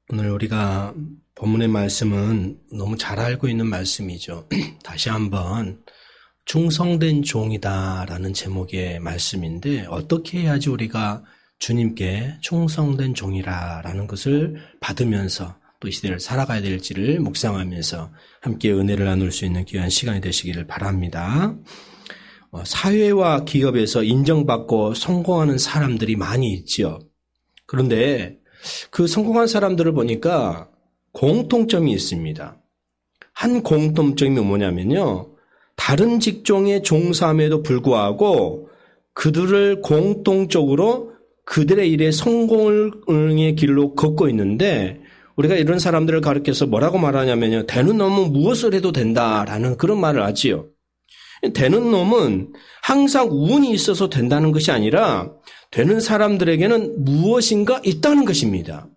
오늘 우리가 본문의 말씀은 너무 잘 알고 있는 말씀이죠. 다시 한번 충성된 종이다라는 제목의 말씀인데 어떻게 해야지 우리가 주님께 충성된 종이라는 것을 받으면서 또 이 시대를 살아가야 될지를 묵상하면서 함께 은혜를 나눌 수 있는 귀한 시간이 되시기를 바랍니다. 사회와 기업에서 인정받고 성공하는 사람들이 많이 있지요. 그런데 그 성공한 사람들을 보니까 공통점이 있습니다. 한 공통점이 뭐냐면요. 다른 직종에 종사함에도 불구하고 그들을 공통적으로 그들의 일에 성공의 길로 걷고 있는데 우리가 이런 사람들을 가르쳐서 뭐라고 말하냐면요. 되는 놈은 무엇을 해도 된다라는 그런 말을 하지요. 되는 놈은 항상 운이 있어서 된다는 것이 아니라 되는 사람들에게는 무엇인가 있다는 것입니다.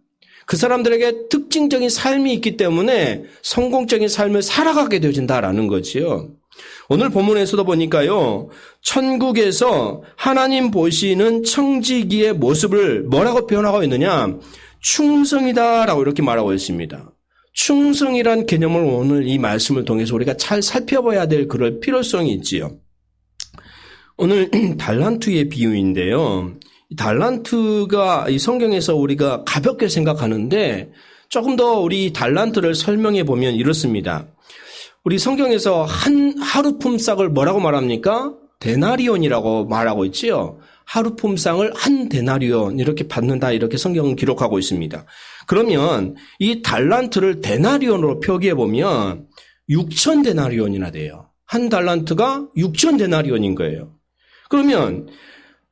그 사람들에게 특징적인 삶이 있기 때문에 성공적인 삶을 살아가게 되어진다라는 거지요. 오늘 본문에서도 보니까요. 천국에서 하나님 보시는 청지기의 모습을 뭐라고 표현하고 있느냐. 충성이다라고 이렇게 말하고 있습니다. 충성이란 개념을 오늘 이 말씀을 통해서 우리가 잘 살펴봐야 될 그럴 필요성이 있지요. 오늘 달란트의 비유인데요. 달란트가 이 성경에서 우리가 가볍게 생각하는데 조금 더 우리 달란트를 설명해 보면 이렇습니다. 우리 성경에서 한 하루 품삯을 뭐라고 말합니까? 데나리온이라고 말하고 있지요. 하루 품삯을 한 데나리온 이렇게 받는다 이렇게 성경은 기록하고 있습니다. 그러면 이 달란트를 데나리온으로 표기해 보면 6천 데나리온이나 돼요. 한 달란트가 6천 데나리온인 거예요. 그러면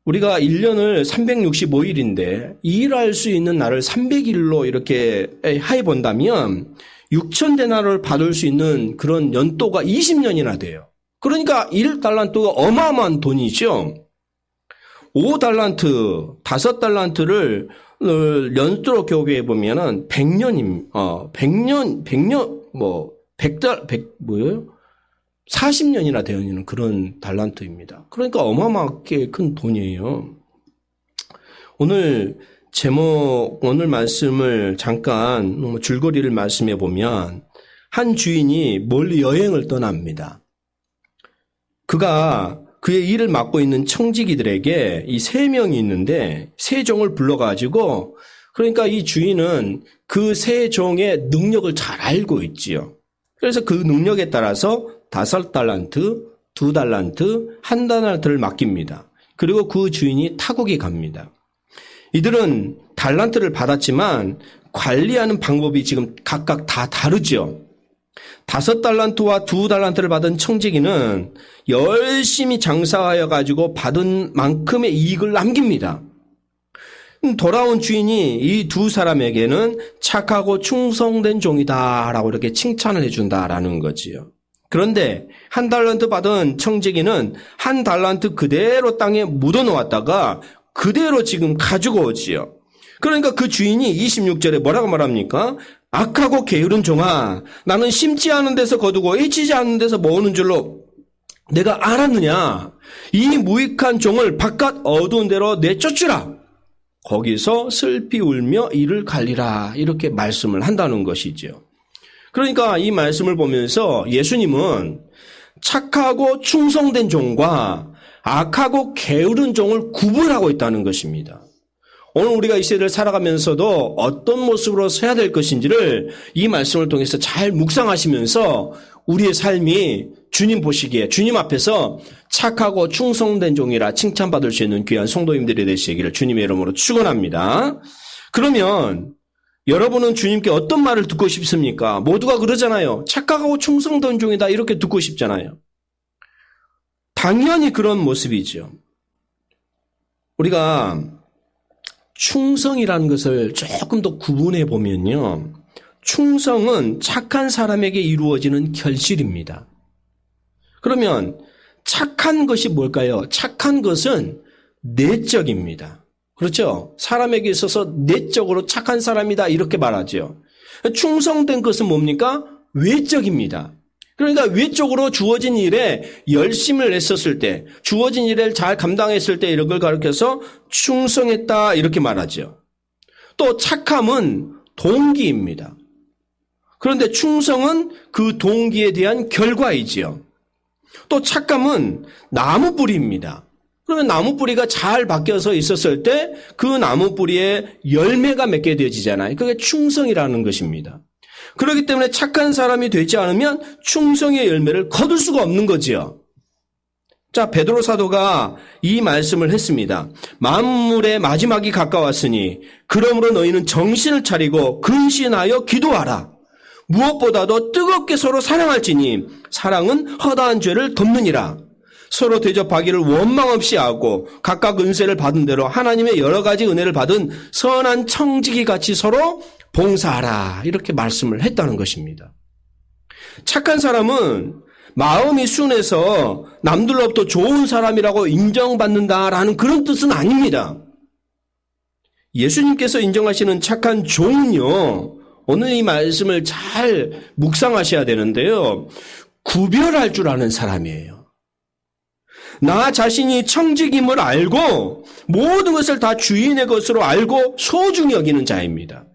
우리가 1년을 365일인데 일할 수 있는 날을 300일로 이렇게 해 본다면 6천 데나리온을 받을 수 있는 그런 연도가 20년이나 돼요. 그러니까 1달란트가 어마어마한 돈이죠. 5달란트, 5달란트를 연수로 교부해 보면은 40년이나 되어 있는 그런 달란트입니다. 그러니까 어마어마하게 큰 돈이에요. 오늘 말씀을 잠깐 줄거리를 말씀해 보면 한 주인이 멀리 여행을 떠납니다. 그가 그의 일을 맡고 있는 청지기들에게 이 3명이 있는데 3종을 불러가지고 그러니까 이 주인은 그 3종의 능력을 잘 알고 있지요. 그래서 그 능력에 따라서 5달란트, 2달란트, 1달란트를 맡깁니다. 그리고 그 주인이 타국에 갑니다. 이들은 달란트를 받았지만 관리하는 방법이 지금 각각 다 다르죠. 5달란트와 2달란트를 받은 청지기는 열심히 장사하여 가지고 받은 만큼의 이익을 남깁니다. 돌아온 주인이 이 두 사람에게는 착하고 충성된 종이다라고 이렇게 칭찬을 해준다라는 거지요. 그런데 1달란트 받은 청지기는 1달란트 그대로 땅에 묻어놓았다가 그대로 지금 가지고 오지요. 그러니까 그 주인이 26절에 뭐라고 말합니까? 악하고 게으른 종아, 나는 심지 않은 데서 거두고 애치지 않는 데서 모으는 줄로 내가 알았느냐? 이 무익한 종을 바깥 어두운 데로 내쫓으라. 거기서 슬피 울며 이를 갈리라. 이렇게 말씀을 한다는 것이죠. 그러니까 이 말씀을 보면서 예수님은 착하고 충성된 종과 악하고 게으른 종을 구분하고 있다는 것입니다. 오늘 우리가 이 시대를 살아가면서도 어떤 모습으로 서야 될 것인지를 이 말씀을 통해서 잘 묵상하시면서 우리의 삶이 주님 보시기에 주님 앞에서 착하고 충성된 종이라 칭찬받을 수 있는 귀한 성도님들이 되시기를 주님의 이름으로 축원합니다. 그러면 여러분은 주님께 어떤 말을 듣고 싶습니까? 모두가 그러잖아요. 착하고 충성된 종이다 이렇게 듣고 싶잖아요. 당연히 그런 모습이죠. 우리가 충성이라는 것을 조금 더 구분해 보면요. 충성은 착한 사람에게 이루어지는 결실입니다. 그러면 착한 것이 뭘까요? 착한 것은 내적입니다. 그렇죠? 사람에게 있어서 내적으로 착한 사람이다 이렇게 말하죠. 충성된 것은 뭡니까? 외적입니다. 그러니까 외적으로 주어진 일에 열심을 냈었을 때, 주어진 일을 잘 감당했을 때 이런 걸 가르쳐서 충성했다 이렇게 말하죠. 또 착함은 동기입니다. 그런데 충성은 그 동기에 대한 결과이지요. 또 착감은 나무 뿌리입니다. 그러면 나무 뿌리가 잘 바뀌어서 있었을 때 그 나무 뿌리에 열매가 맺게 되어지잖아요. 그게 충성이라는 것입니다. 그렇기 때문에 착한 사람이 되지 않으면 충성의 열매를 거둘 수가 없는 거지요. 자, 베드로 사도가 이 말씀을 했습니다. 만물의 마지막이 가까웠으니 그러므로 너희는 정신을 차리고 근신하여 기도하라. 무엇보다도 뜨겁게 서로 사랑할지니 사랑은 허다한 죄를 덮느니라. 서로 대접하기를 원망 없이 하고 각각 은혜를 받은 대로 하나님의 여러 가지 은혜를 받은 선한 청지기 같이 서로 봉사하라. 이렇게 말씀을 했다는 것입니다. 착한 사람은 마음이 순해서 남들로부터 좋은 사람이라고 인정받는다라는 그런 뜻은 아닙니다. 예수님께서 인정하시는 착한 종은요, 오늘 이 말씀을 잘 묵상하셔야 되는데요, 구별할 줄 아는 사람이에요. 나 자신이 청직임을 알고 모든 것을 다 주인의 것으로 알고 소중히 여기는 자입니다.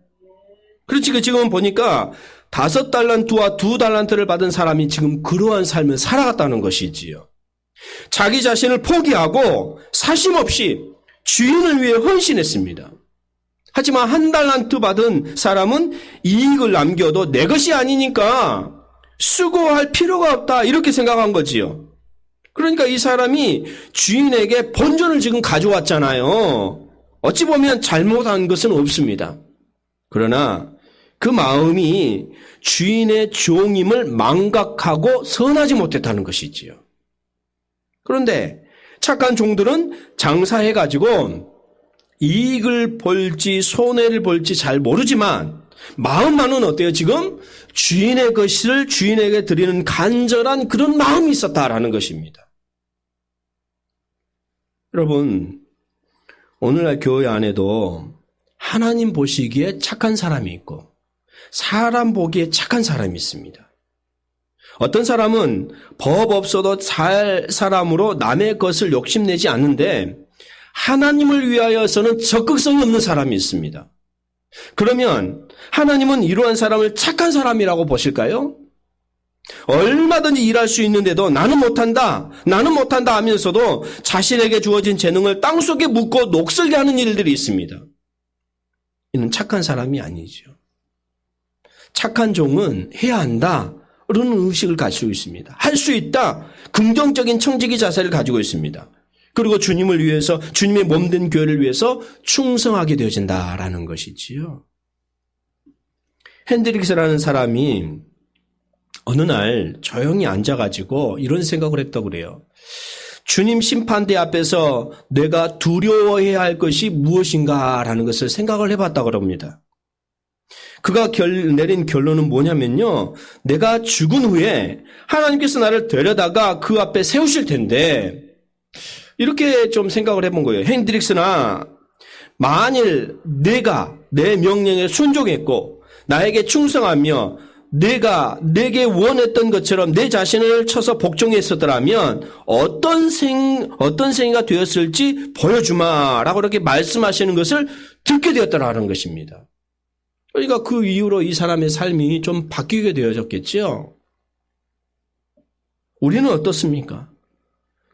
그렇지, 지금 보니까 5달란트와 2달란트를 받은 사람이 지금 그러한 삶을 살아갔다는 것이지요. 자기 자신을 포기하고 사심없이 주인을 위해 헌신했습니다. 하지만 1달란트 받은 사람은 이익을 남겨도 내 것이 아니니까 수고할 필요가 없다 이렇게 생각한 거지요. 그러니까 이 사람이 주인에게 본전을 지금 가져왔잖아요. 어찌 보면 잘못한 것은 없습니다. 그러나 그 마음이 주인의 종임을 망각하고 선하지 못했다는 것이지요. 그런데 착한 종들은 장사해가지고 이익을 볼지 손해를 볼지 잘 모르지만 마음만은 어때요? 지금 주인의 것을 주인에게 드리는 간절한 그런 마음이 있었다라는 것입니다. 여러분, 오늘날 교회 안에도 하나님 보시기에 착한 사람이 있고 사람 보기에 착한 사람이 있습니다. 어떤 사람은 법 없어도 살 사람으로 남의 것을 욕심내지 않는데 하나님을 위하여서는 적극성이 없는 사람이 있습니다. 그러면 하나님은 이러한 사람을 착한 사람이라고 보실까요? 얼마든지 일할 수 있는데도 나는 못한다 하면서도 자신에게 주어진 재능을 땅속에 묻고 녹슬게 하는 일들이 있습니다. 이는 착한 사람이 아니죠. 착한 종은 해야 한다 이런 의식을 가지고 있습니다. 할 수 있다. 긍정적인 청지기 자세를 가지고 있습니다. 그리고 주님을 위해서 주님의 몸된 교회를 위해서 충성하게 되어진다라는 것이지요. 핸드릭스라는 사람이 어느 날 조용히 앉아가지고 이런 생각을 했다고 그래요. 주님 심판대 앞에서 내가 두려워해야 할 것이 무엇인가라는 것을 생각을 해봤다고 합니다. 그가 내린 결론은 뭐냐면요. 내가 죽은 후에 하나님께서 나를 데려다가 그 앞에 세우실 텐데 이렇게 좀 생각을 해본 거예요. 핸드릭스나 만일 내가 내 명령에 순종했고 나에게 충성하며 내가 내게 원했던 것처럼 내 자신을 쳐서 복종했었더라면 어떤 생애가 되었을지 보여주마라고 이렇게 말씀하시는 것을 듣게 되었다라는 것입니다. 그러니까 그 이후로 이 사람의 삶이 좀 바뀌게 되어졌겠죠. 우리는 어떻습니까?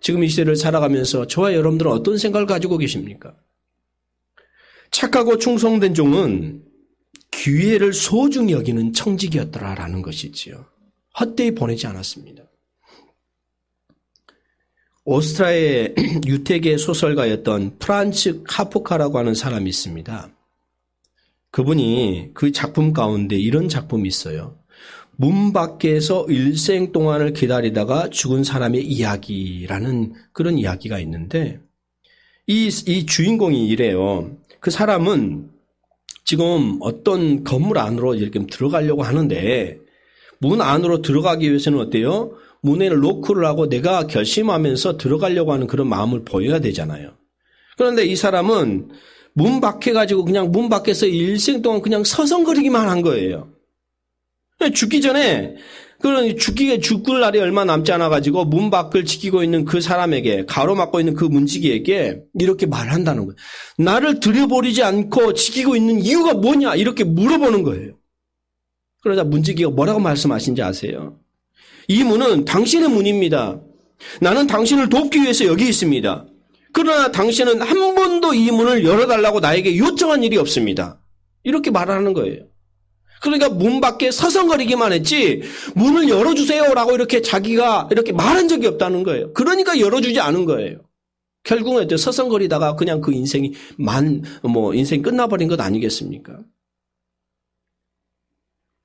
지금 이 시대를 살아가면서 저와 여러분들은 어떤 생각을 가지고 계십니까? 착하고 충성된 종은 기회를 소중히 여기는 청직이었더라라는 것이지요. 헛되이 보내지 않았습니다. 오스트리아의 유태계 소설가였던 프란츠 카프카라고 하는 사람이 있습니다. 그분이 그 작품 가운데 이런 작품이 있어요. 문 밖에서 일생 동안을 기다리다가 죽은 사람의 이야기라는 그런 이야기가 있는데 이 주인공이 이래요. 그 사람은 지금 어떤 건물 안으로 이렇게 들어가려고 하는데 문 안으로 들어가기 위해서는 어때요? 문에 로크를 하고 내가 결심하면서 들어가려고 하는 그런 마음을 보여야 되잖아요. 그런데 이 사람은 문 밖에 가지고 그냥 문 밖에서 일생 동안 그냥 서성거리기만 한 거예요. 죽기 전에 그러니 죽을 날이 얼마 남지 않아가지고 문 밖을 지키고 있는 그 사람에게, 가로막고 있는 그 문지기에게 이렇게 말한다는 거예요. 나를 들여버리지 않고 지키고 있는 이유가 뭐냐? 이렇게 물어보는 거예요. 그러자 문지기가 뭐라고 말씀하신지 아세요? 이 문은 당신의 문입니다. 나는 당신을 돕기 위해서 여기 있습니다. 그러나 당신은 한 번도 이 문을 열어달라고 나에게 요청한 일이 없습니다. 이렇게 말하는 거예요. 그러니까 문 밖에 서성거리기만 했지 문을 열어주세요라고 이렇게 자기가 이렇게 말한 적이 없다는 거예요. 그러니까 열어주지 않은 거예요. 결국은 서성거리다가 그냥 그 인생이 인생 끝나버린 것 아니겠습니까?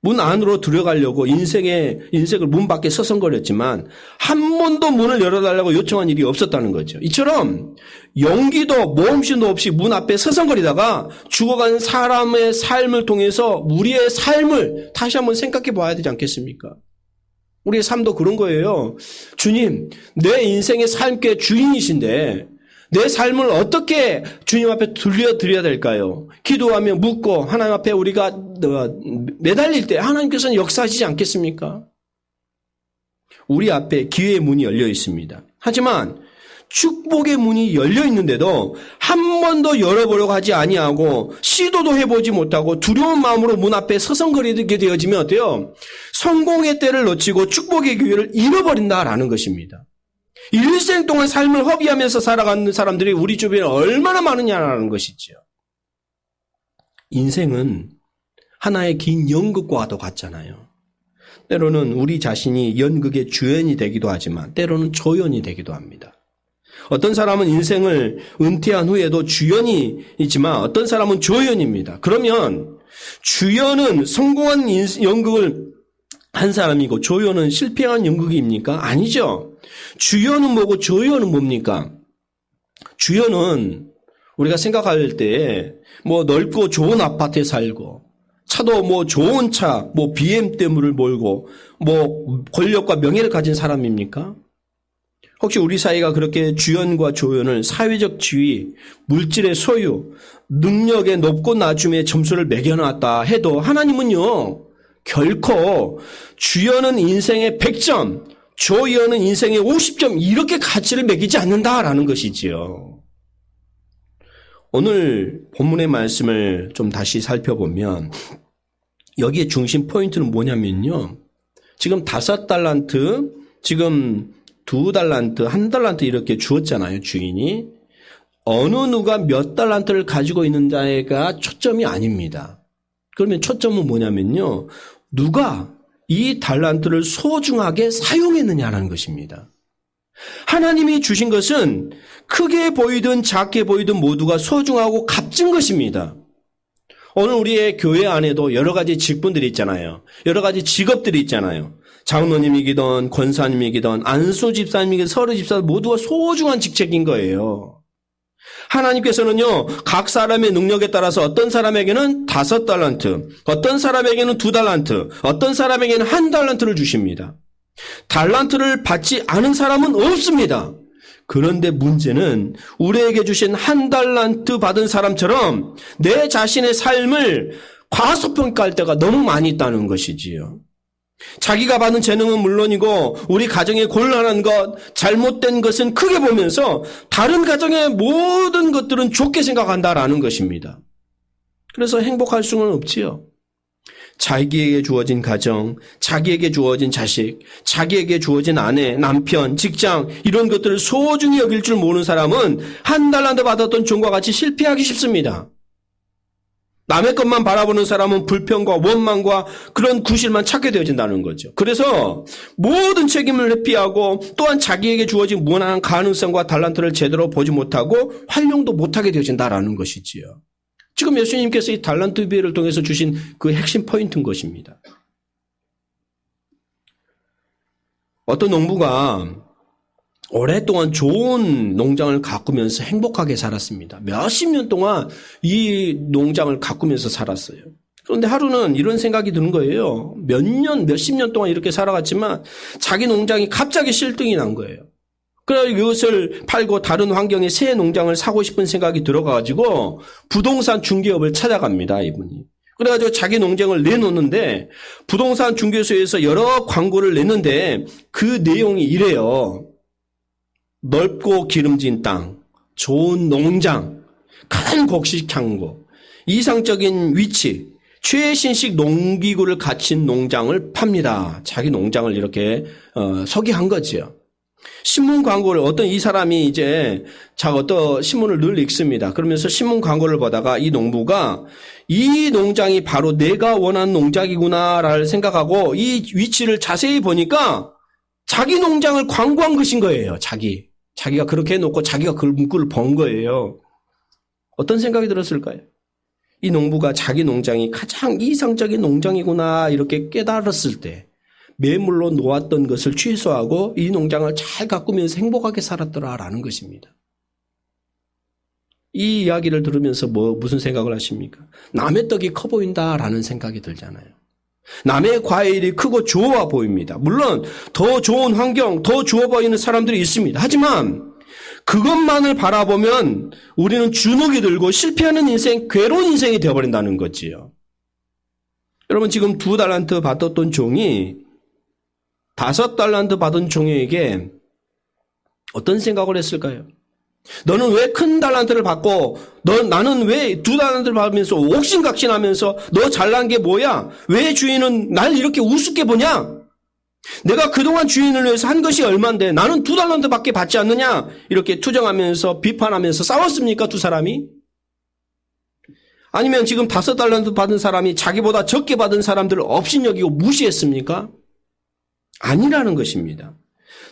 문 안으로 들어가려고 인생을 문 밖에 서성거렸지만 한 번도 문을 열어달라고 요청한 일이 없었다는 거죠. 이처럼 용기도 모험심도 없이 문 앞에 서성거리다가 죽어간 사람의 삶을 통해서 우리의 삶을 다시 한번 생각해 봐야 되지 않겠습니까? 우리의 삶도 그런 거예요. 주님, 내 인생의 삶의 주인이신데 내 삶을 어떻게 주님 앞에 들려드려야 될까요? 기도하며 묻고 하나님 앞에 우리가 매달릴 때 하나님께서는 역사하시지 않겠습니까? 우리 앞에 기회의 문이 열려 있습니다. 하지만 축복의 문이 열려 있는데도 한 번도 열어보려고 하지 아니하고 시도도 해보지 못하고 두려운 마음으로 문 앞에 서성거리게 되어지면 어때요? 성공의 때를 놓치고 축복의 기회를 잃어버린다라는 것입니다. 일생 동안 삶을 허비하면서 살아가는 사람들이 우리 주변에 얼마나 많으냐라는 것이죠. 인생은 하나의 긴 연극과도 같잖아요. 때로는 우리 자신이 연극의 주연이 되기도 하지만 때로는 조연이 되기도 합니다. 어떤 사람은 인생을 은퇴한 후에도 주연이 있지만 어떤 사람은 조연입니다. 그러면 주연은 성공한 연극을 한 사람이고 조연은 실패한 연극입니까? 아니죠. 주연은 뭐고 조연은 뭡니까? 주연은 우리가 생각할 때 넓고 좋은 아파트에 살고 차도 좋은 차, BMW를 몰고 권력과 명예를 가진 사람입니까? 혹시 우리 사회가 그렇게 주연과 조연을 사회적 지위, 물질의 소유, 능력의 높고 낮음의 점수를 매겨놨다 해도 하나님은요, 결코 주연은 인생의 100점, 조연은 인생의 50점 이렇게 가치를 매기지 않는다라는 것이지요. 오늘 본문의 말씀을 좀 다시 살펴보면 여기에 중심 포인트는 뭐냐면요. 지금 5달란트, 지금 2달란트, 1달란트 이렇게 주었잖아요, 주인이. 어느 누가 몇 달란트를 가지고 있는 자가 초점이 아닙니다. 그러면 초점은 뭐냐면요. 누가 이 달란트를 소중하게 사용했느냐라는 것입니다. 하나님이 주신 것은 크게 보이든 작게 보이든 모두가 소중하고 값진 것입니다. 오늘 우리의 교회 안에도 여러 가지 직분들이 있잖아요. 여러 가지 직업들이 있잖아요. 장로님이기든 권사님이기든 안수 집사님이기든 서류 집사 모두가 소중한 직책인 거예요. 하나님께서는요, 각 사람의 능력에 따라서 어떤 사람에게는 5달란트, 어떤 사람에게는 2달란트, 어떤 사람에게는 1달란트를 주십니다. 달란트를 받지 않은 사람은 없습니다. 그런데 문제는 우리에게 주신 1달란트 받은 사람처럼 내 자신의 삶을 과소평가할 때가 너무 많이 있다는 것이지요. 자기가 받은 재능은 물론이고 우리 가정의 곤란한 것, 잘못된 것은 크게 보면서 다른 가정의 모든 것들은 좋게 생각한다라는 것입니다. 그래서 행복할 수는 없지요. 자기에게 주어진 가정, 자기에게 주어진 자식, 자기에게 주어진 아내, 남편, 직장 이런 것들을 소중히 여길 줄 모르는 사람은 1달란트 받았던 종과 같이 실패하기 쉽습니다. 남의 것만 바라보는 사람은 불평과 원망과 그런 구실만 찾게 되어진다는 거죠. 그래서 모든 책임을 회피하고 또한 자기에게 주어진 무한한 가능성과 달란트를 제대로 보지 못하고 활용도 못하게 되어진다는 것이지요. 지금 예수님께서 이 달란트 비회를 통해서 주신 그 핵심 포인트인 것입니다. 어떤 농부가 오랫동안 좋은 농장을 가꾸면서 행복하게 살았습니다. 몇십 년 동안 이 농장을 가꾸면서 살았어요. 그런데 하루는 이런 생각이 드는 거예요. 몇십 년 동안 이렇게 살아갔지만 자기 농장이 갑자기 실등이 난 거예요. 그래서 이것을 팔고 다른 환경의 새 농장을 사고 싶은 생각이 들어가지고 부동산 중개업을 찾아갑니다, 이분이. 그래가지고 자기 농장을 내놓는데 부동산 중개소에서 여러 광고를 냈는데 그 내용이 이래요. 넓고 기름진 땅, 좋은 농장, 큰 곡식 항구, 이상적인 위치, 최신식 농기구를 갖춘 농장을 팝니다. 자기 농장을 이렇게 소개한 거지요. 신문 광고를 어떤 이 사람이 이제 어떤 신문을 늘 읽습니다. 그러면서 신문 광고를 보다가 이 농부가 이 농장이 바로 내가 원하는 농장이구나를 생각하고 이 위치를 자세히 보니까 자기 농장을 광고한 것인 거예요. 자기가 그렇게 해놓고 자기가 그 문구를 본 거예요. 어떤 생각이 들었을까요? 이 농부가 자기 농장이 가장 이상적인 농장이구나 이렇게 깨달았을 때 매물로 놓았던 것을 취소하고 이 농장을 잘 가꾸면서 행복하게 살았더라라는 것입니다. 이 이야기를 들으면서 무슨 생각을 하십니까? 남의 떡이 커 보인다라는 생각이 들잖아요. 남의 과일이 크고 좋아 보입니다. 물론 더 좋은 환경, 더 좋아 보이는 사람들이 있습니다. 하지만 그것만을 바라보면 우리는 주눅이 들고 실패하는 인생, 괴로운 인생이 되어버린다는 거지요. 여러분 지금 2달란트 받았던 종이 5달란트 받은 종에게 어떤 생각을 했을까요? 너는 왜 큰 달란트를 받고 나는 왜 2달란트를 받으면서 옥신각신하면서 너 잘난 게 뭐야? 왜 주인은 날 이렇게 우습게 보냐? 내가 그동안 주인을 위해서 한 것이 얼만데 나는 2달란트밖에 받지 않느냐? 이렇게 투정하면서 비판하면서 싸웠습니까? 두 사람이? 아니면 지금 5달란트 받은 사람이 자기보다 적게 받은 사람들을 업신여기고 무시했습니까? 아니라는 것입니다.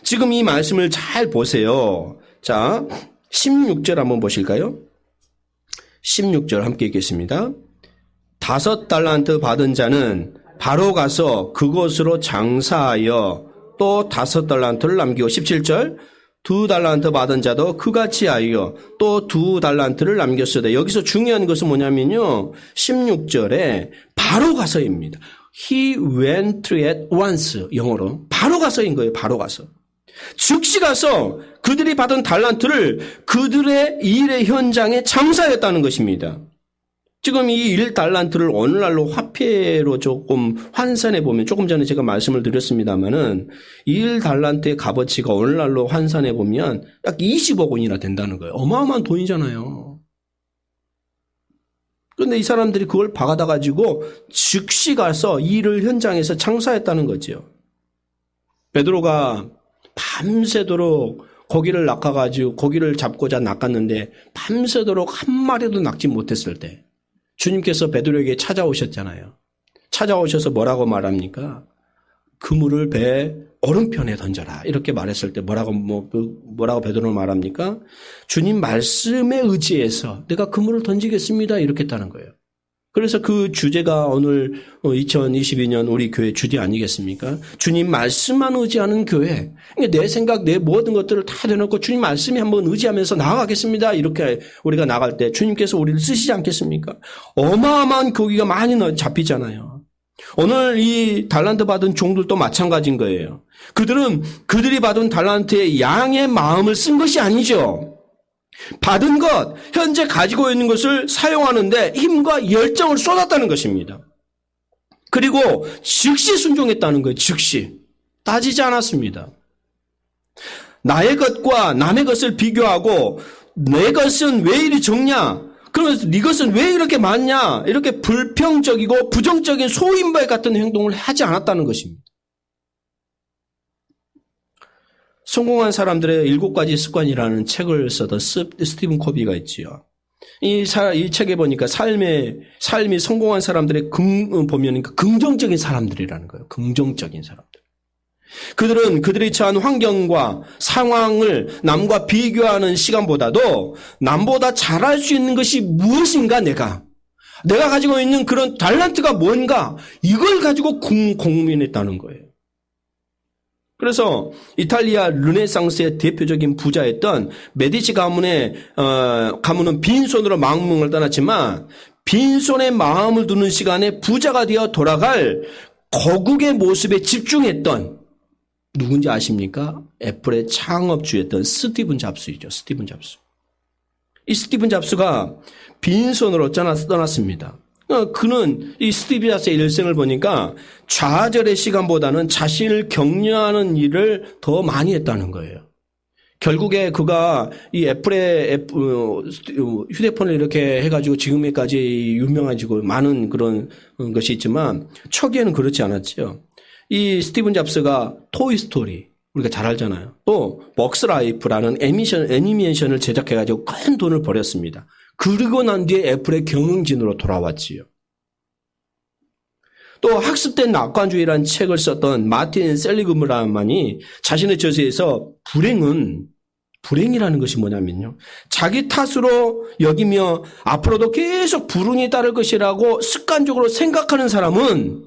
지금 이 말씀을 잘 보세요. 자, 16절 한번 보실까요? 16절 함께 읽겠습니다. 5달란트 받은 자는 바로 가서 그곳으로 장사하여 또 5달란트를 남기고 17절 2달란트 받은 자도 그같이 하여 또 2달란트를 남겼으되 여기서 중요한 것은 뭐냐면요. 16절에 바로 가서입니다. He went at once 영어로 바로 가서인 거예요. 바로 가서. 즉시 가서 그들이 받은 달란트를 그들의 일의 현장에 장사했다는 것입니다. 지금 이 1달란트를 오늘날로 화폐로 조금 환산해 보면 조금 전에 제가 말씀을 드렸습니다마는 1달란트의 값어치가 오늘날로 환산해 보면 약 20억 원이나 된다는 거예요. 어마어마한 돈이잖아요. 그런데 이 사람들이 그걸 박아다 가지고 즉시 가서 일을 현장에서 장사했다는 거죠. 베드로가 밤새도록 고기를 낚아가지고 고기를 잡고자 낚았는데 밤새도록 한 마리도 낚지 못했을 때 주님께서 베드로에게 찾아오셨잖아요. 찾아오셔서 뭐라고 말합니까? 그물을 배 오른편에 던져라. 이렇게 말했을 때 뭐라고 베드로는 말합니까? 주님 말씀에 의지해서 내가 그물을 던지겠습니다. 이렇게 했다는 거예요. 그래서 그 주제가 오늘 2022년 우리 교회 주제 아니겠습니까? 주님 말씀만 의지하는 교회. 내 생각, 내 모든 것들을 다 내놓고 주님 말씀에 한번 의지하면서 나아가겠습니다. 이렇게 우리가 나갈 때 주님께서 우리를 쓰시지 않겠습니까? 어마어마한 고기가 많이 잡히잖아요. 오늘 이 달란트 받은 종들도 마찬가지인 거예요. 그들이 받은 달란트의 양의 마음을 쓴 것이 아니죠. 받은 것, 현재 가지고 있는 것을 사용하는데 힘과 열정을 쏟았다는 것입니다. 그리고 즉시 순종했다는 거예요. 즉시. 따지지 않았습니다. 나의 것과 남의 것을 비교하고 내 것은 왜 이리 적냐? 그러면서 네 것은 왜 이렇게 많냐? 이렇게 불평적이고 부정적인 소인발 같은 행동을 하지 않았다는 것입니다. 성공한 사람들의 7가지 습관이라는 책을 쓰던 스티븐 코비가 있지요. 이 책에 보니까 삶이 성공한 사람들의 보면 긍정적인 사람들이라는 거예요. 긍정적인 사람들. 그들은 그들이 처한 환경과 상황을 남과 비교하는 시간보다도 남보다 잘할 수 있는 것이 무엇인가 내가 가지고 있는 그런 달란트가 뭔가 이걸 가지고 고민했다는 거예요. 그래서 이탈리아 르네상스의 대표적인 부자였던 메디치 가문은 빈손으로 망명을 떠났지만 빈손에 마음을 두는 시간에 부자가 되어 돌아갈 거국의 모습에 집중했던 누군지 아십니까? 애플의 창업주였던 스티븐 잡스이죠. 스티븐 잡스. 이 스티븐 잡스가 빈손으로 떠났습니다. 그는 이 스티브 잡스의 일생을 보니까 좌절의 시간보다는 자신을 격려하는 일을 더 많이 했다는 거예요. 결국에 그가 이 애플의 휴대폰을 이렇게 해가지고 지금까지 유명해지고 많은 그런 것이 있지만 초기에는 그렇지 않았죠. 이 스티븐 잡스가 토이 스토리 우리가 잘 알잖아요. 또 벅스 라이프라는 애니메이션을 제작해가지고 큰 돈을 벌였습니다. 그리고 난 뒤에 애플의 경영진으로 돌아왔지요. 또 학습된 낙관주의라는 책을 썼던 마틴 셀리그만이 자신의 저서에서 불행이라는 것이 뭐냐면요. 자기 탓으로 여기며 앞으로도 계속 불운이 따를 것이라고 습관적으로 생각하는 사람은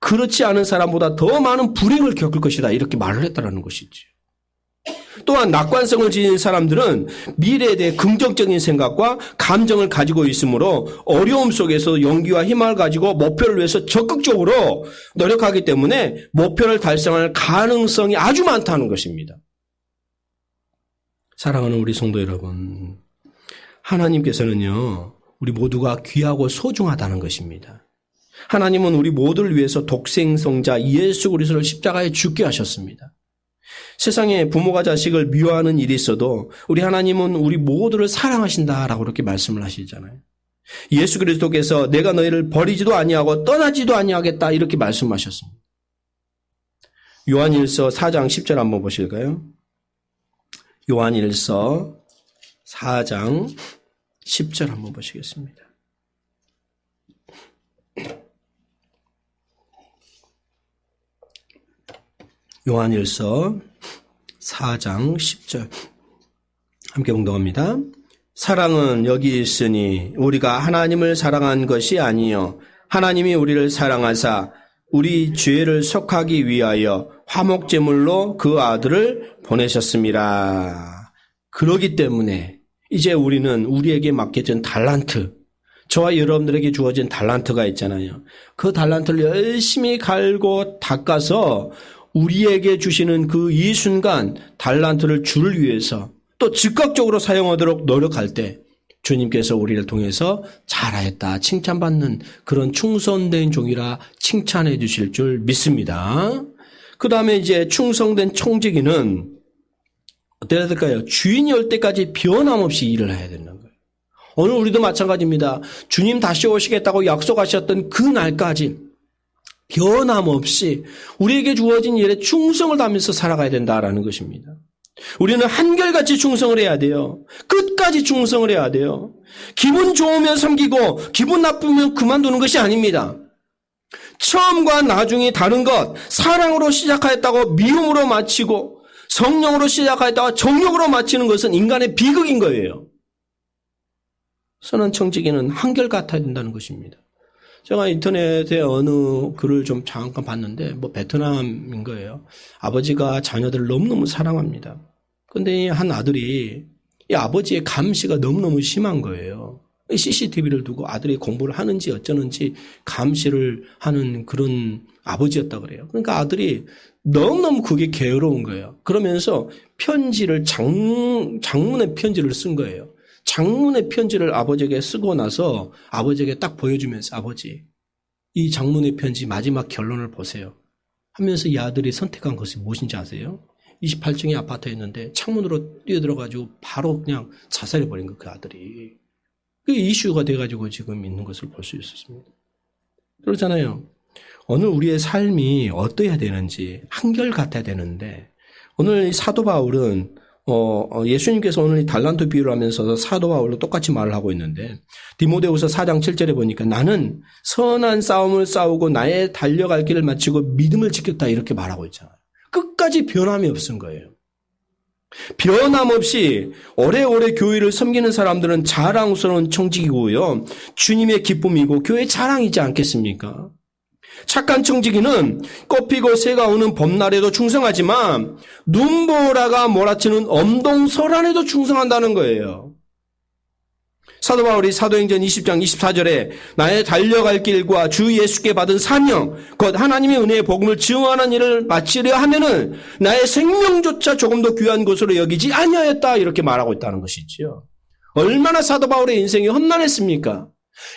그렇지 않은 사람보다 더 많은 불행을 겪을 것이다. 이렇게 말을 했다는 것이죠. 또한 낙관성을 지닌 사람들은 미래에 대해 긍정적인 생각과 감정을 가지고 있으므로 어려움 속에서 용기와 희망을 가지고 목표를 위해서 적극적으로 노력하기 때문에 목표를 달성할 가능성이 아주 많다는 것입니다. 사랑하는 우리 성도 여러분, 하나님께서는요, 우리 모두가 귀하고 소중하다는 것입니다. 하나님은 우리 모두를 위해서 독생성자 예수 그리스도를 십자가에 죽게 하셨습니다. 세상에 부모가 자식을 미워하는 일이 있어도 우리 하나님은 우리 모두를 사랑하신다라고 이렇게 말씀을 하시잖아요. 예수 그리스도께서 내가 너희를 버리지도 아니하고 떠나지도 아니하겠다 이렇게 말씀하셨습니다. 요한일서 4장 10절 한번 보실까요? 요한일서 4장 10절 한번 보시겠습니다. 요한일서 4장 10절 함께 봉독합니다. 사랑은 여기 있으니 우리가 하나님을 사랑한 것이 아니요 하나님이 우리를 사랑하사 우리 죄를 속하기 위하여 화목제물로 그 아들을 보내셨습니다. 그러기 때문에 이제 우리는 우리에게 맡겨진 달란트, 저와 여러분들에게 주어진 달란트가 있잖아요. 그 달란트를 열심히 갈고 닦아서 우리에게 주시는 그 이 순간 달란트를 주를 위해서 또 즉각적으로 사용하도록 노력할 때 주님께서 우리를 통해서 잘하였다 칭찬받는 그런 충성된 종이라 칭찬해 주실 줄 믿습니다. 그 다음에 이제 충성된 청지기는 어떻게 해야 될까요? 주인이 올 때까지 변함없이 일을 해야 되는 거예요. 오늘 우리도 마찬가지입니다. 주님 다시 오시겠다고 약속하셨던 그 날까지 변함없이 우리에게 주어진 일에 충성을 다하면서 살아가야 된다라는 것입니다. 우리는 한결같이 충성을 해야 돼요. 끝까지 충성을 해야 돼요. 기분 좋으면 섬기고 기분 나쁘면 그만두는 것이 아닙니다. 처음과 나중이 다른 것, 사랑으로 시작하였다고 미움으로 마치고 성령으로 시작하였다가 정욕으로 마치는 것은 인간의 비극인 거예요. 선한 청지기는 한결같아야 된다는 것입니다. 제가 인터넷에 어느 글을 좀 잠깐 봤는데 베트남인 거예요. 아버지가 자녀들을 너무너무 사랑합니다. 그런데 이 한 아들이 이 아버지의 감시가 너무너무 심한 거예요. CCTV를 두고 아들이 공부를 하는지 어쩌는지 감시를 하는 그런 아버지였다 그래요. 그러니까 아들이 너무너무 그게 게으러운 거예요. 그러면서 편지를 장문의 편지를 쓴 거예요. 장문의 편지를 아버지에게 쓰고 나서 아버지에게 딱 보여주면서 아버지 이 장문의 편지 마지막 결론을 보세요 하면서 이 아들이 선택한 것이 무엇인지 아세요? 28층의 아파트였는데 창문으로 뛰어들어가지고 바로 그냥 자살해버린 거 그 아들이. 그게 이슈가 돼가지고 지금 있는 것을 볼 수 있었습니다. 그렇잖아요. 오늘 우리의 삶이 어떠해야 되는지 한결같아야 되는데 오늘 사도 바울은 예수님께서 오늘 이 달란트 비유를 하면서 사도 바울로 똑같이 말을 하고 있는데 디모데후서 4장 7절에 보니까 나는 선한 싸움을 싸우고 나의 달려갈 길을 마치고 믿음을 지켰다 이렇게 말하고 있잖아요. 끝까지 변함이 없은 거예요. 변함없이 오래오래 교회를 섬기는 사람들은 자랑스러운 청지기고요. 주님의 기쁨이고 교회 자랑이지 않겠습니까? 착한 청지기는 꽃피고 새가 오는 봄날에도 충성하지만 눈보라가 몰아치는 엄동설안에도 충성한다는 거예요. 사도 바울이 사도행전 20장 24절에 나의 달려갈 길과 주 예수께 받은 사명 곧 하나님의 은혜의 복음을 증언하는 일을 마치려 하면은 나의 생명조차 조금도 귀한 것으로 여기지 아니하였다 이렇게 말하고 있다는 것이지요. 얼마나 사도 바울의 인생이 험난했습니까?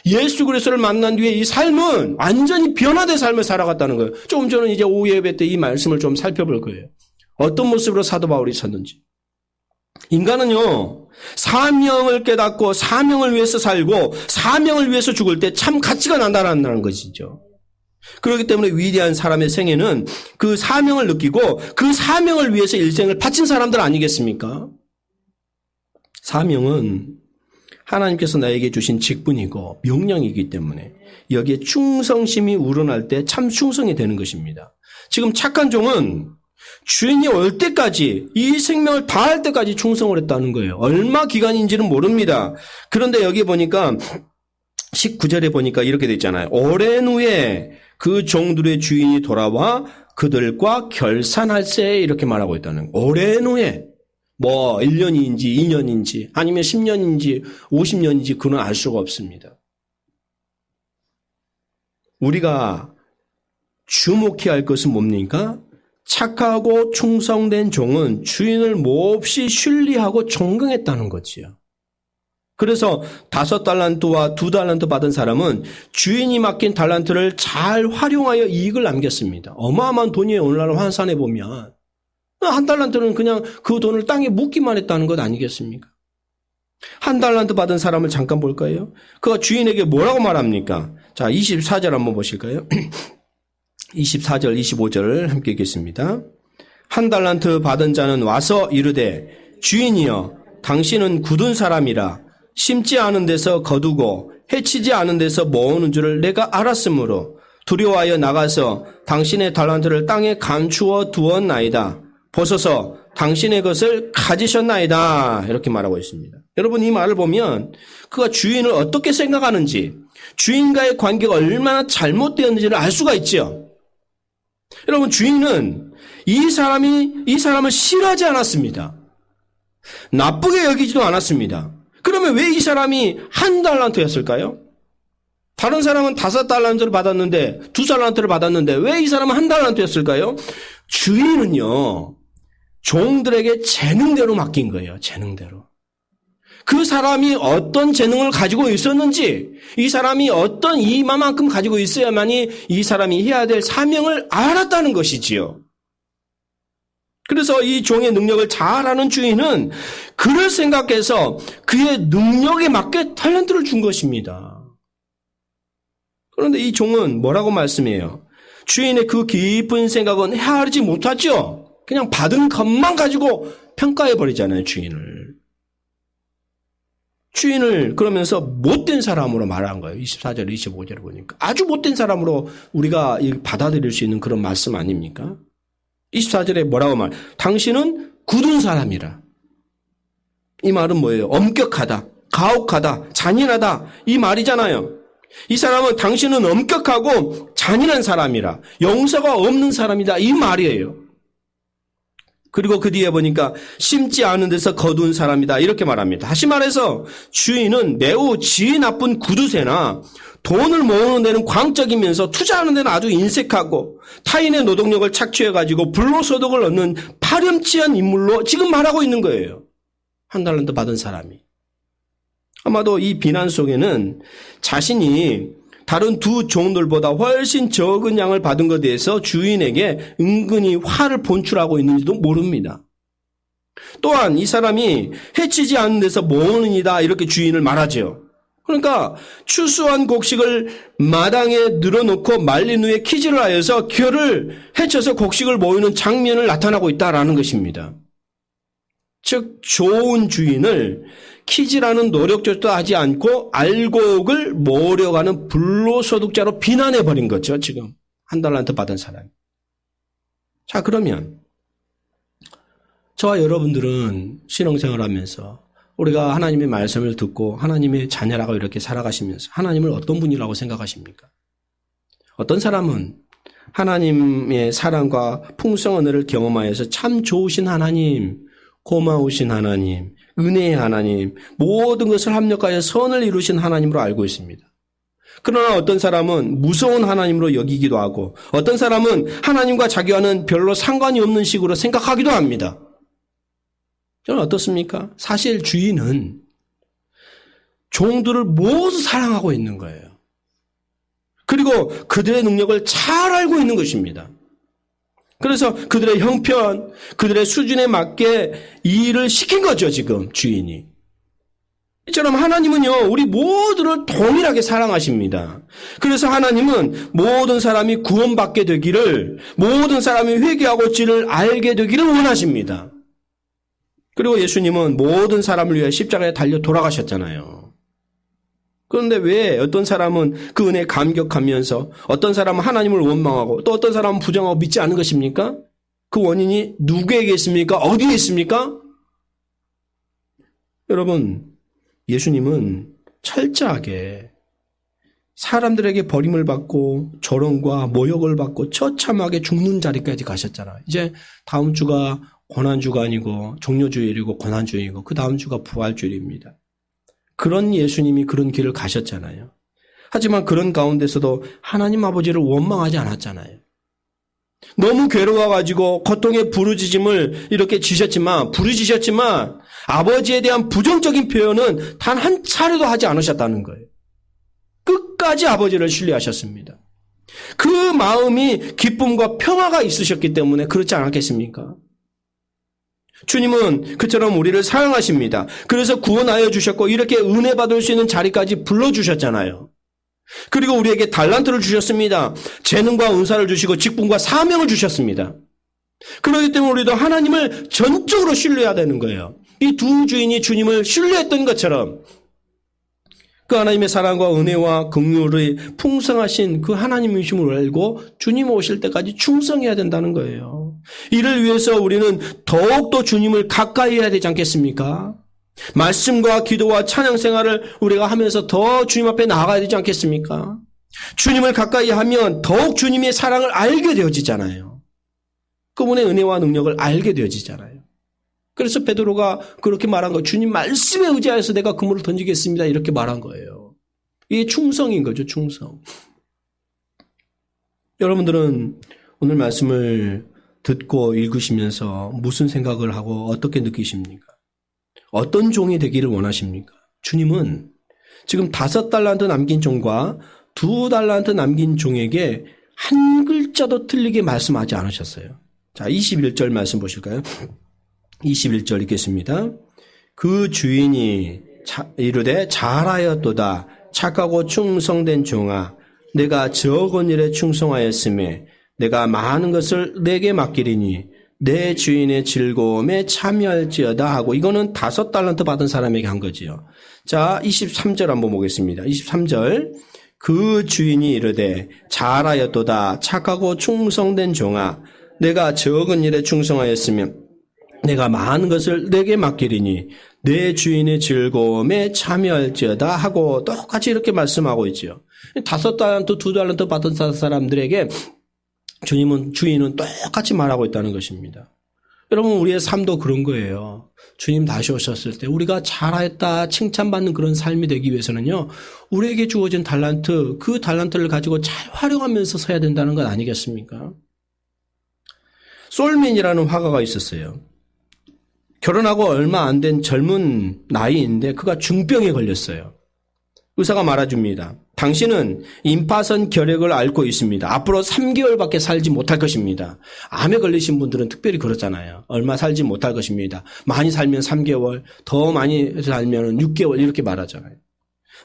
예수 그리스도를 만난 뒤에 이 삶은 완전히 변화된 삶을 살아갔다는 거예요. 조금 전에 이제 오후 예배 때 이 말씀을 좀 살펴볼 거예요. 어떤 모습으로 사도 바울이 섰는지. 인간은요, 사명을 깨닫고 사명을 위해서 살고 사명을 위해서 죽을 때 참 가치가 난다는 것이죠. 그렇기 때문에 위대한 사람의 생애는 그 사명을 느끼고 그 사명을 위해서 일생을 바친 사람들 아니겠습니까? 사명은 하나님께서 나에게 주신 직분이고 명령이기 때문에 여기에 충성심이 우러날 때 참 충성이 되는 것입니다. 지금 착한 종은 주인이 올 때까지 이 생명을 다할 때까지 충성을 했다는 거예요. 얼마 기간인지는 모릅니다. 그런데 여기 보니까 19절에 보니까 이렇게 돼 있잖아요. 오랜 후에 그 종들의 주인이 돌아와 그들과 결산할세 이렇게 말하고 있다는 거예요. 오랜 후에 뭐 1년인지 2년인지 아니면 10년인지 50년인지 그건 알 수가 없습니다. 우리가 주목해야 할 것은 뭡니까? 착하고 충성된 종은 주인을 몹시 신뢰하고 존경했다는 거지요. 그래서 5달란트와 2달란트 받은 사람은 주인이 맡긴 달란트를 잘 활용하여 이익을 남겼습니다. 어마어마한 돈이에요. 오늘날 환산해 보면. 1달란트는 그냥 그 돈을 땅에 묻기만 했다는 것 아니겠습니까? 1달란트 받은 사람을 잠깐 볼까요? 그가 주인에게 뭐라고 말합니까? 자, 24절 한번 보실까요? 24절, 25절을 함께 읽겠습니다. 1달란트 받은 자는 와서 이르되 주인이여 당신은 굳은 사람이라 심지 않은 데서 거두고 해치지 않은 데서 모으는 줄을 내가 알았으므로 두려워하여 나가서 당신의 달란트를 땅에 감추어 두었나이다. 보소서 당신의 것을 가지셨나이다. 이렇게 말하고 있습니다. 여러분 이 말을 보면 그가 주인을 어떻게 생각하는지 주인과의 관계가 얼마나 잘못되었는지를 알 수가 있죠. 여러분 주인은 이 사람을 싫어하지 않았습니다. 나쁘게 여기지도 않았습니다. 그러면 왜 이 사람이 1달란트였을까요? 다른 사람은 5달란트를 받았는데 2달란트를 받았는데 왜 이 사람은 1달란트였을까요? 주인은요 종들에게 재능대로 맡긴 거예요. 재능대로. 그 사람이 어떤 재능을 가지고 있었는지 이 사람이 어떤 이만큼 가지고 있어야만이 이 사람이 해야 될 사명을 알았다는 것이지요. 그래서 이 종의 능력을 잘 아는 주인은 그를 생각해서 그의 능력에 맞게 탤런트를 준 것입니다. 그런데 이 종은 뭐라고 말씀해요? 주인의 그 깊은 생각은 헤아리지 못하죠. 그냥 받은 것만 가지고 평가해버리잖아요, 주인을. 주인을 그러면서 못된 사람으로 말한 거예요. 24절, 25절을 보니까. 아주 못된 사람으로 우리가 받아들일 수 있는 그런 말씀 아닙니까? 24절에 뭐라고 말? 당신은 굳은 사람이라. 이 말은 뭐예요? 엄격하다, 가혹하다, 잔인하다 이 말이잖아요. 이 사람은 당신은 엄격하고 잔인한 사람이라. 용서가 없는 사람이다 이 말이에요. 그리고 그 뒤에 보니까 심지 않은 데서 거둔 사람이다 이렇게 말합니다. 다시 말해서 주인은 매우 지혜 나쁜 구두쇠나 돈을 모으는 데는 광적이면서 투자하는 데는 아주 인색하고 타인의 노동력을 착취해가지고 불로소득을 얻는 파렴치한 인물로 지금 말하고 있는 거예요. 1달란트 받은 사람이. 아마도 이 비난 속에는 자신이 다른 2 종들보다 훨씬 적은 양을 받은 것에 대해서 주인에게 은근히 화를 본출하고 있는지도 모릅니다. 또한 이 사람이 해치지 않는 데서 모으는이다 이렇게 주인을 말하죠. 그러니까 추수한 곡식을 마당에 늘어놓고 말린 후에 키질을 하여서 겨를 해쳐서 곡식을 모으는 장면을 나타나고 있다라는 것입니다. 즉 좋은 주인을 키질하는 노력조차도 하지 않고 알곡을 모으려고 불로소득자로 비난해버린 거죠. 지금 1달란트 받은 사람이. 자 그러면 저와 여러분들은 신앙생활을 하면서 우리가 하나님의 말씀을 듣고 하나님의 자녀라고 이렇게 살아가시면서 하나님을 어떤 분이라고 생각하십니까? 어떤 사람은 하나님의 사랑과 풍성한 은혜를 경험하여서 참 좋으신 하나님, 고마우신 하나님, 은혜의 하나님, 모든 것을 합력하여 선을 이루신 하나님으로 알고 있습니다. 그러나 어떤 사람은 무서운 하나님으로 여기기도 하고 어떤 사람은 하나님과 자기와는 별로 상관이 없는 식으로 생각하기도 합니다. 저는 어떻습니까? 사실 주인은 종들을 모두 사랑하고 있는 거예요. 그리고 그들의 능력을 잘 알고 있는 것입니다. 그래서 그들의 형편, 그들의 수준에 맞게 이 일을 시킨 거죠, 지금 주인이. 이처럼 하나님은요, 우리 모두를 동일하게 사랑하십니다. 그래서 하나님은 모든 사람이 구원받게 되기를, 모든 사람이 회개하고 진을 알게 되기를 원하십니다. 그리고 예수님은 모든 사람을 위해 십자가에 달려 돌아가셨잖아요. 그런데 왜 어떤 사람은 그 은혜에 감격하면서 어떤 사람은 하나님을 원망하고 또 어떤 사람은 부정하고 믿지 않은 것입니까? 그 원인이 누구에게 있습니까? 어디에 있습니까? 여러분, 예수님은 철저하게 사람들에게 버림을 받고 조롱과 모욕을 받고 처참하게 죽는 자리까지 가셨잖아요. 이제 다음 주가 고난주가 아니고 종료주일이고 고난주일이고 그 다음 주가 부활주일입니다. 그런 예수님이 그런 길을 가셨잖아요. 하지만 그런 가운데서도 하나님 아버지를 원망하지 않았잖아요. 너무 괴로워가지고 고통의 부르짖음을 이렇게 부르짖으셨지만 아버지에 대한 부정적인 표현은 단 한 차례도 하지 않으셨다는 거예요. 끝까지 아버지를 신뢰하셨습니다. 그 마음이 기쁨과 평화가 있으셨기 때문에 그렇지 않았겠습니까? 주님은 그처럼 우리를 사랑하십니다. 그래서 구원하여 주셨고 이렇게 은혜 받을 수 있는 자리까지 불러주셨잖아요. 그리고 우리에게 달란트를 주셨습니다. 재능과 은사를 주시고 직분과 사명을 주셨습니다. 그렇기 때문에 우리도 하나님을 전적으로 신뢰해야 되는 거예요. 이 두 주인이 주님을 신뢰했던 것처럼 그 하나님의 사랑과 은혜와 긍휼의 풍성하신 그 하나님이심을 알고 주님 오실 때까지 충성해야 된다는 거예요. 이를 위해서 우리는 더욱더 주님을 가까이 해야 되지 않겠습니까? 말씀과 기도와 찬양 생활을 우리가 하면서 더 주님 앞에 나아가야 되지 않겠습니까? 주님을 가까이 하면 더욱 주님의 사랑을 알게 되어지잖아요. 그분의 은혜와 능력을 알게 되어지잖아요. 그래서 베드로가 그렇게 말한 거, 주님 말씀에 의지하여서 내가 그물을 던지겠습니다. 이렇게 말한 거예요. 이게 충성인 거죠, 충성. 여러분들은 오늘 말씀을 듣고 읽으시면서 무슨 생각을 하고 어떻게 느끼십니까? 어떤 종이 되기를 원하십니까? 주님은 지금 5달란트 남긴 종과 2달란트 남긴 종에게 한 글자도 틀리게 말씀하지 않으셨어요. 자, 21절 말씀 보실까요? 21절 읽겠습니다. 그 주인이 이르되 잘하였도다. 착하고 충성된 종아, 내가 적은 일에 충성하였음에 내가 많은 것을 내게 맡기리니 내 주인의 즐거움에 참여할지어다 하고, 이거는 5달란트 받은 사람에게 한 거지요. 자, 23절 한번 보겠습니다. 23절. 그 주인이 이르되 잘하였도다. 착하고 충성된 종아, 내가 적은 일에 충성하였으면 내가 많은 것을 내게 맡기리니 내 주인의 즐거움에 참여할지어다 하고 똑같이 이렇게 말씀하고 있지요. 5달란트, 2달란트 받은 사람들에게 주인은 똑같이 말하고 있다는 것입니다. 여러분, 우리의 삶도 그런 거예요. 주님 다시 오셨을 때 우리가 잘했다 칭찬받는 그런 삶이 되기 위해서는요, 우리에게 주어진 달란트, 그 달란트를 가지고 잘 활용하면서 서야 된다는 것 아니겠습니까? 솔맨이라는 화가가 있었어요. 결혼하고 얼마 안 된 젊은 나이인데 그가 중병에 걸렸어요. 의사가 말해줍니다. 당신은 임파선 결핵을 앓고 있습니다. 앞으로 3개월밖에 살지 못할 것입니다. 암에 걸리신 분들은 특별히 그렇잖아요. 얼마 살지 못할 것입니다. 많이 살면 3개월, 더 많이 살면 6개월 이렇게 말하잖아요.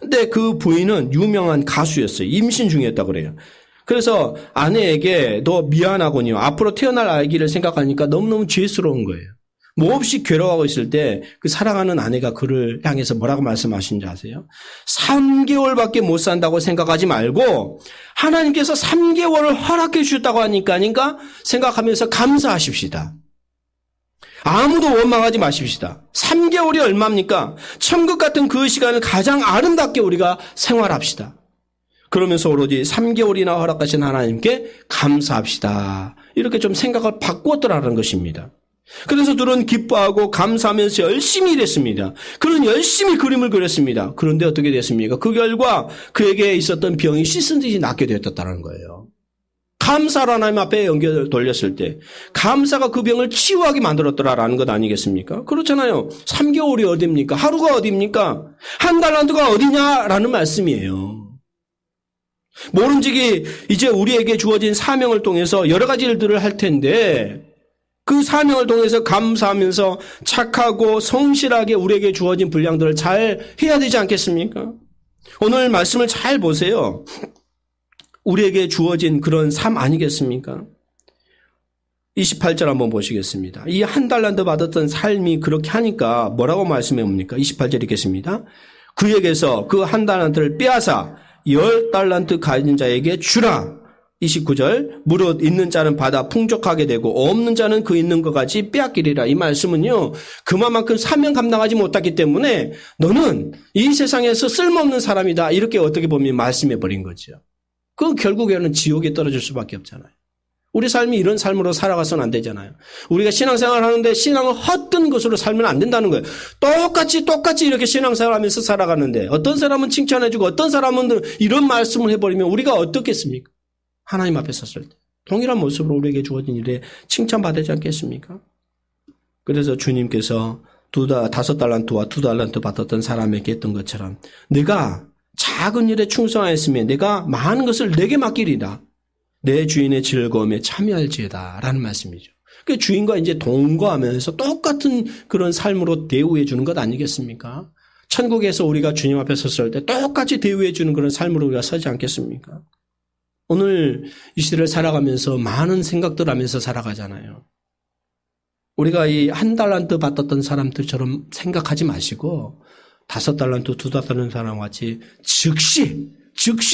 근데 그 부인은 유명한 가수였어요. 임신 중이었다고 그래요. 그래서 아내에게 너 미안하군요. 앞으로 태어날 아기를 생각하니까 너무너무 죄스러운 거예요. 몹시 괴로워하고 있을 때 그 사랑하는 아내가 그를 향해서 뭐라고 말씀하시는지 아세요? 3개월밖에 못 산다고 생각하지 말고 하나님께서 3개월을 허락해 주셨다고 하니까 생각하면서 감사하십시다. 아무도 원망하지 마십시다. 3개월이 얼마입니까? 천국 같은 그 시간을 가장 아름답게 우리가 생활합시다. 그러면서 오로지 3개월이나 허락하신 하나님께 감사합시다. 이렇게 좀 생각을 바꾸었더라는 것입니다. 그래서 둘은 기뻐하고 감사하면서 열심히 일했습니다. 그는 열심히 그림을 그렸습니다. 그런데 어떻게 됐습니까? 그 결과 그에게 있었던 병이 씻은 듯이 낫게 되었다는 거예요. 감사로 하나님 앞에 연결 돌렸을 때 감사가 그 병을 치유하게 만들었더라라는 것 아니겠습니까? 그렇잖아요. 3개월이 어디입니까? 하루가 어디입니까? 한 달란트가 어디냐라는 말씀이에요. 모름지기 이제 우리에게 주어진 사명을 통해서 여러 가지 일들을 할 텐데 그 사명을 통해서 감사하면서 착하고 성실하게 우리에게 주어진 분량들을 잘 해야 되지 않겠습니까? 오늘 말씀을 잘 보세요. 우리에게 주어진 그런 삶 아니겠습니까? 28절 한번 보시겠습니다. 이 한 달란트 받았던 삶이 그렇게 하니까 뭐라고 말씀해 옵니까? 28절 읽겠습니다. 그에게서 그 한 달란트를 빼앗아 10달란트 가진 자에게 주라. 29절 무릇 있는 자는 받아 풍족하게 되고 없는 자는 그 있는 것 같이 빼앗기리라. 이 말씀은요. 그만큼 사명 감당하지 못했기 때문에 너는 이 세상에서 쓸모없는 사람이다. 이렇게 어떻게 보면 말씀해 버린 거죠. 그 결국에는 지옥에 떨어질 수밖에 없잖아요. 우리 삶이 이런 삶으로 살아가서는 안 되잖아요. 우리가 신앙생활을 하는데 신앙을 헛된 것으로 살면 안 된다는 거예요. 똑같이 이렇게 신앙생활하면서 살아가는데 어떤 사람은 칭찬해주고 어떤 사람은 이런 말씀을 해버리면 우리가 어떻겠습니까? 하나님 앞에 섰을 때 동일한 모습으로 우리에게 주어진 일에 칭찬받지 않겠습니까? 그래서 주님께서 5달란트와 2달란트 받았던 사람에게 했던 것처럼 내가 작은 일에 충성하였으면 내가 많은 것을 내게 맡기리라. 내 주인의 즐거움에 참여할지어다 라는 말씀이죠. 그 주인과 이제 동거하면서 똑같은 그런 삶으로 대우해 주는 것 아니겠습니까? 천국에서 우리가 주님 앞에 섰을 때 똑같이 대우해 주는 그런 삶으로 우리가 서지 않겠습니까? 오늘 이 시대를 살아가면서 많은 생각들 하면서 살아가잖아요. 우리가 이 1달란트 받았던 사람들처럼 생각하지 마시고 5달란트, 2달란트 사람 같이 즉시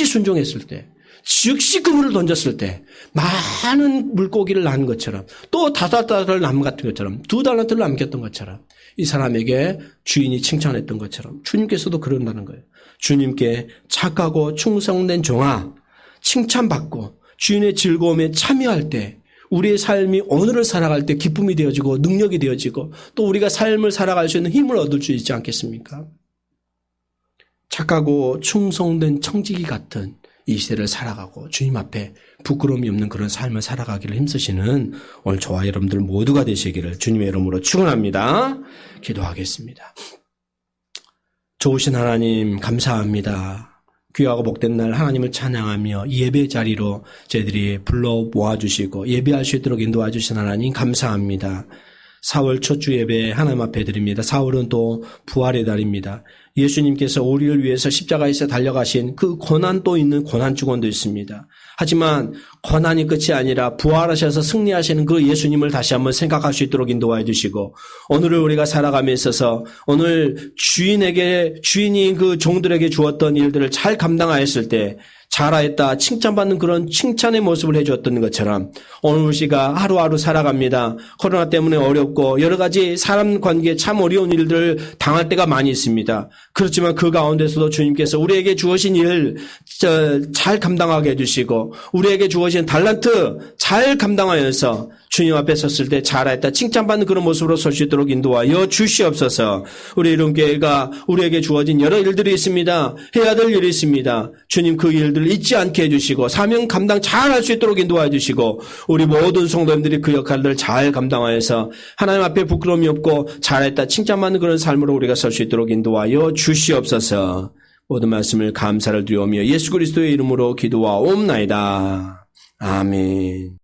순종했을 때 즉시 그물을 던졌을 때 많은 물고기를 낳은 것처럼 또 5달란트를 남 같은 것처럼 2달란트를 남겼던 것처럼 이 사람에게 주인이 칭찬했던 것처럼 주님께서도 그런다는 거예요. 주님께 착하고 충성된 종아 칭찬받고 주인의 즐거움에 참여할 때 우리의 삶이 오늘을 살아갈 때 기쁨이 되어지고 능력이 되어지고 또 우리가 삶을 살아갈 수 있는 힘을 얻을 수 있지 않겠습니까? 착하고 충성된 청지기 같은 이 시대를 살아가고 주님 앞에 부끄러움이 없는 그런 삶을 살아가기를 힘쓰시는 오늘 저와 여러분들 모두가 되시기를 주님의 이름으로 축원합니다. 기도하겠습니다. 좋으신 하나님 감사합니다. 귀하고 복된 날 하나님을 찬양하며 예배 자리로 저희들이 불러 모아주시고 예배할 수 있도록 인도해 주신 하나님 감사합니다. 4월 첫 주 예배 하나님 앞에 드립니다. 4월은 또 부활의 달입니다. 예수님께서 우리를 위해서 십자가에서 달려가신 그 고난도 있는 고난주권도 있습니다. 하지만 고난이 끝이 아니라 부활하셔서 승리하시는 그 예수님을 다시 한번 생각할 수 있도록 인도해 주시고 오늘을 우리가 살아감에 있어서 오늘 주인이 그 종들에게 주었던 일들을 잘 감당하였을 때 잘하였다 칭찬받는 그런 칭찬의 모습을 해주었던 것처럼 오늘 우리가 하루하루 살아갑니다. 코로나 때문에 어렵고 여러 가지 사람 관계에 참 어려운 일들을 당할 때가 많이 있습니다. 그렇지만 그 가운데서도 주님께서 우리에게 주어진 일 잘 감당하게 해주시고 우리에게 주어진 달란트 잘 감당하여서 주님 앞에 섰을 때 잘했다 칭찬받는 그런 모습으로 설 수 있도록 인도하여 주시옵소서. 우리 이름교회가 우리에게 주어진 여러 일들이 있습니다. 해야 될 일이 있습니다. 주님 그 일들을 잊지 않게 해주시고 사명 감당 잘할 수 있도록 인도해 주시고 우리 모든 성도님들이 그 역할을 잘 감당하여서 하나님 앞에 부끄러움이 없고 잘했다 칭찬받는 그런 삶으로 우리가 설 수 있도록 인도하여 주시옵소서. 모든 말씀을 감사를 드리오며 예수 그리스도의 이름으로 기도하옵나이다. 아멘.